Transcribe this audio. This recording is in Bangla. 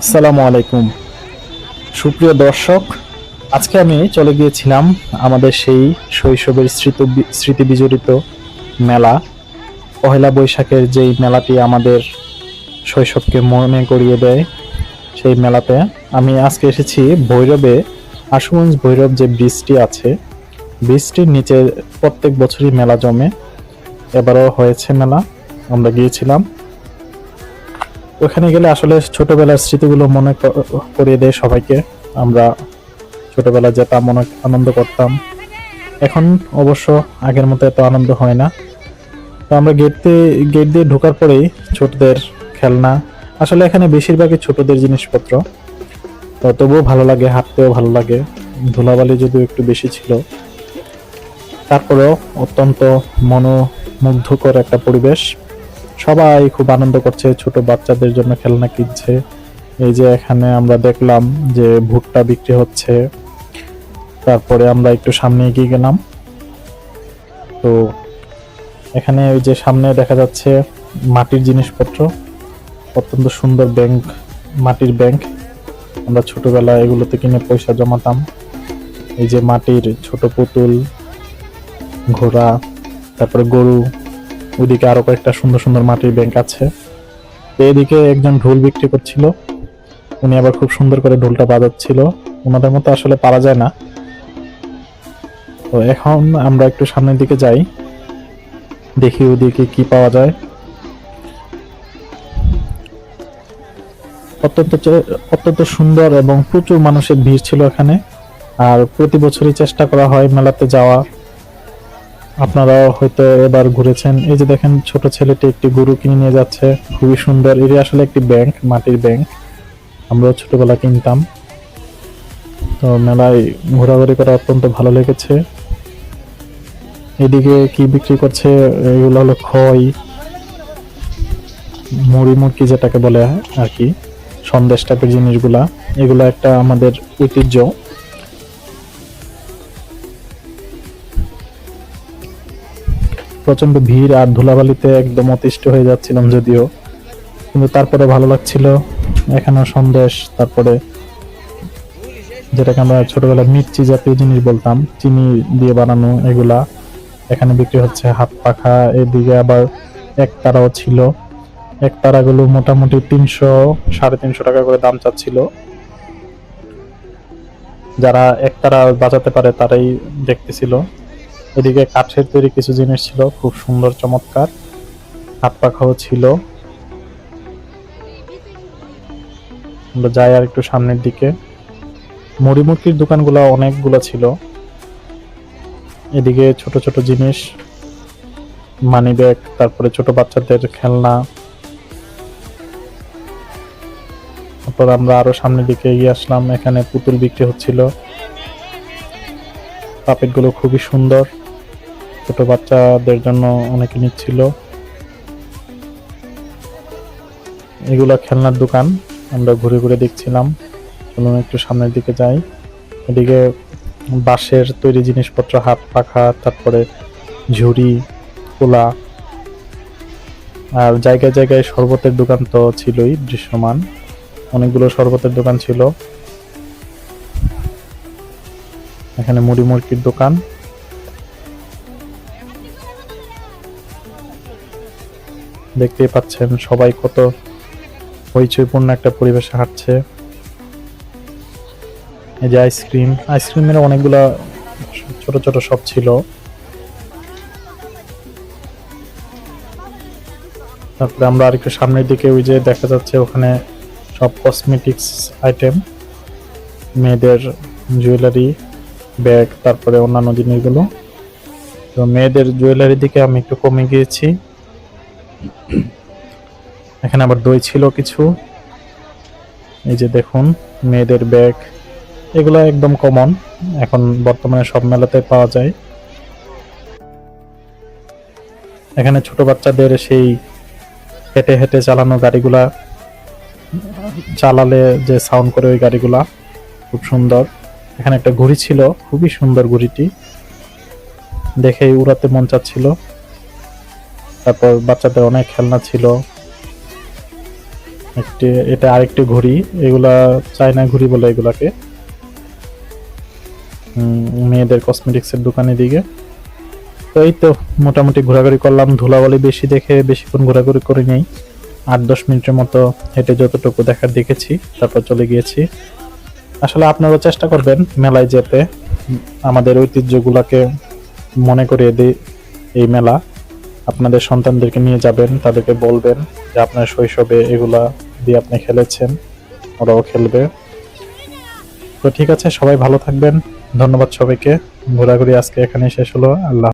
আসসালামু আলাইকুম সুপ্রিয় দর্শক, আজকে আমি চলে গিয়েছিলাম আমাদের সেই শৈশবের স্মৃতি বিজড়িত মেলা, পহেলা বৈশাখের যেই মেলাটি আমাদের শৈশবকে মনে করিয়ে দেয়। সেই মেলাতে আমি আজকে এসেছি ভৈরবে। আশুগঞ্জ ভৈরব যে ব্রিজটি আছে, ব্রিজটির নিচে প্রত্যেক বছরই মেলা জমে। এবারও হয়েছে মেলা, আমরা গিয়েছিলাম। ওখানে গেলে আসলে ছোটবেলার স্মৃতিগুলো মনে করিয়ে দেয় সবাইকে। আমরা ছোটবেলায় যেতাম, অনেক আনন্দ করতাম। এখন অবশ্য আগের মতো এত আনন্দ হয় না। তো আমরা গেট দিয়ে ঢোকার পরেই ছোটদের খেলনা, আসলে এখানে বেশিরভাগই ছোটদের জিনিসপত্র। তো তবুও ভালো লাগে, হাঁটতেও ভালো লাগে। ধুলাবালি যদিও একটু বেশি ছিল, তারপরেও অত্যন্ত মনোমুগ্ধকর একটা পরিবেশ। সবাই খুব আনন্দ করছে, ছোট বাচ্চাদের জন্য খেলনা কিনছে। এই যে এখানে আমরা দেখলাম যে ভুট্টা বিক্রি হচ্ছে। তারপরে আমরা একটু সামনে এগিয়ে গেলাম। তো এখানে ওই যে সামনে দেখা যাচ্ছে মাটির জিনিসপত্র, অত্যন্ত সুন্দর ব্যাংক, মাটির ব্যাংক। আমরা ছোটবেলায় এগুলোতে কিনে পয়সা জমাতাম। এই যে মাটির ছোট পুতুল, ঘোড়া, তারপরে গরু। ওইদিকে আরো কয়েকটা সুন্দর সুন্দর মাটির ব্যাংক আছে। তো এদিকে একজন ঢোল বিক্রি করছিল, উনি আবার খুব সুন্দর করে ঢোলটা বাজাচ্ছিল। ওনাদের মতো আসলে পারা যায় না। তো এখন আমরা একটু সামনের দিকে যাই, দেখি ওদিকে কি পাওয়া যায়। অত্যন্ত সুন্দর এবং প্রচুর মানুষের ভিড় ছিল এখানে। আর প্রতি বছরই চেষ্টা করা হয় মেলাতে যাওয়া। আপনারাও হয়তো এবার ঘুরেছেন। এই যে দেখেন, ছোট ছেলেটি একটি গরু কিনে নিয়ে যাচ্ছে, খুবই সুন্দর। এটি আসলে একটি ব্যাংক, মাটির ব্যাংক। আমরাও ছোটবেলা কিনতাম। তো মেলায় ঘোরাঘুরি করা অত্যন্ত ভালো লেগেছে। এদিকে কি বিক্রি করছে, এগুলো হলো খই, মুড়ি মুড়কি যেটাকে বলে আর কি, সন্দেশ টাইপের জিনিসগুলা। এগুলো একটা আমাদের ঐতিহ্য। প্রচন্ড ভিড় আর ধুলাবালিতে একদম অতিষ্ঠ হয়ে যাচ্ছিলাম যদিও, কিন্তু তারপরে ভালো লাগছিল। এখানে সন্দেশ, তারপরে যেটাকে আমরা ছোটবেলায় মিষ্টি জাতীয় জিনিস বলতাম, চিনি দিয়ে বানানো, এগুলা এখানে বিক্রি হচ্ছে। হাত পাখা, এদিকে আবার একতারাও ছিল। একতারাগুলো মোটামুটি 300-350 টাকা করে দাম চাচ্ছিল। যারা একতারা বাজাতে পারে তারাই দেখতেছিল। এদিকে কাঠের তৈরি কিছু জিনিস ছিল, খুব সুন্দর চমৎকার। হাত পাখাও ছিল। আমরা যাই আর একটু সামনের দিকে। মুড়ি মুড়কির দোকানগুলো অনেকগুলো ছিল। এদিকে ছোট ছোট জিনিস, মানি ব্যাগ, তারপরে ছোট বাচ্চাদের খেলনা। তারপর আমরা আরো সামনের দিকে এগিয়ে আসলাম। এখানে পুতুল বিক্রি হচ্ছিল। পাপেট গুলো খুবই সুন্দর, ছোট বাচ্চাদের জন্য অনেকে নিচ্ছিল। এগুলা খেলনার দোকান, আমরা ঘুরে ঘুরে দেখছিলাম। চলুন একটু সামনের দিকে যাই। এদিকে বাঁশের তৈরি জিনিসপত্র, হাত পাখা, তারপরে ঝুড়ি, কোলা। আর জায়গায় জায়গায় শরবতের দোকান তো ছিলই দৃশ্যমান, অনেকগুলো শরবতের দোকান ছিল। এখানে মুড়ি মুড়কির দোকান। দেখতেই পাচ্ছেন সবাই কত হইচইপূর্ণ একটা পরিবেশে হাঁটছে। এই যে আইসক্রিমের অনেকগুলা ছোট ছোট শপ ছিল। তারপরে আমরা আরেকটু সামনের দিকে, ওই যে দেখা যাচ্ছে ওখানে সব কসমেটিক্স আইটেম, মেয়েদের জুয়েলারি, ব্যাগ, তারপরে অন্যান্য জিনিসগুলো। তো মেয়েদের জুয়েলারির দিকে আমি একটু কমে গিয়েছি। এখানে আবার দই ছিল কিছু। এই যে দেখুন, মেয়েদের ব্যাগ, এগুলো একদম কমন, এখন বর্তমানে সব মেলাতে পাওয়া যায়। এখানে ছোট বাচ্চাদের সেই হেঁটে হেঁটে চালানো গাড়িগুলা, চালালে যে সাউন্ড করে ওই গাড়িগুলা, খুব সুন্দর। এখানে একটা ঘুড়ি ছিল, খুবই সুন্দর ঘুড়িটি, দেখে উড়াতে মন চাচ্ছিল। তারপর বাচ্চাদের অনেক খেলনা ছিল। এটা আরেকটি ঘড়ি, এগুলা চায়না ঘড়ি বলে এগুলাকে। মেয়েদের কসমেটিক্সের দোকানের দিকে। তো এই তো মোটামুটি ঘোরাঘুরি করলাম, ধুলাবালি বেশি দেখে বেশিক্ষণ ঘোরাঘুরি করে নেই, 8-10 মিনিটের মতো হেঁটে যতটুকু দেখার দেখেছি, তারপর চলে গিয়েছি। আসলে আপনারা চেষ্টা করবেন মেলায় যেতে, আমাদের ঐতিহ্যগুলাকে মনে করিয়ে দিই এই মেলা। আপনাদের সন্তানদেরকে নিয়ে যাবেন, তাদেরকে বলবেন যে আপনার শৈশবে এগুলা দিয়ে আপনি খেলেছেন, ওরাও খেলবে। তো ঠিক আছে, সবাই ভালো থাকবেন, ধন্যবাদ সবাইকে। ঘোরাঘুরি আজকে এখানেই শেষ হলো। আল্লাহ।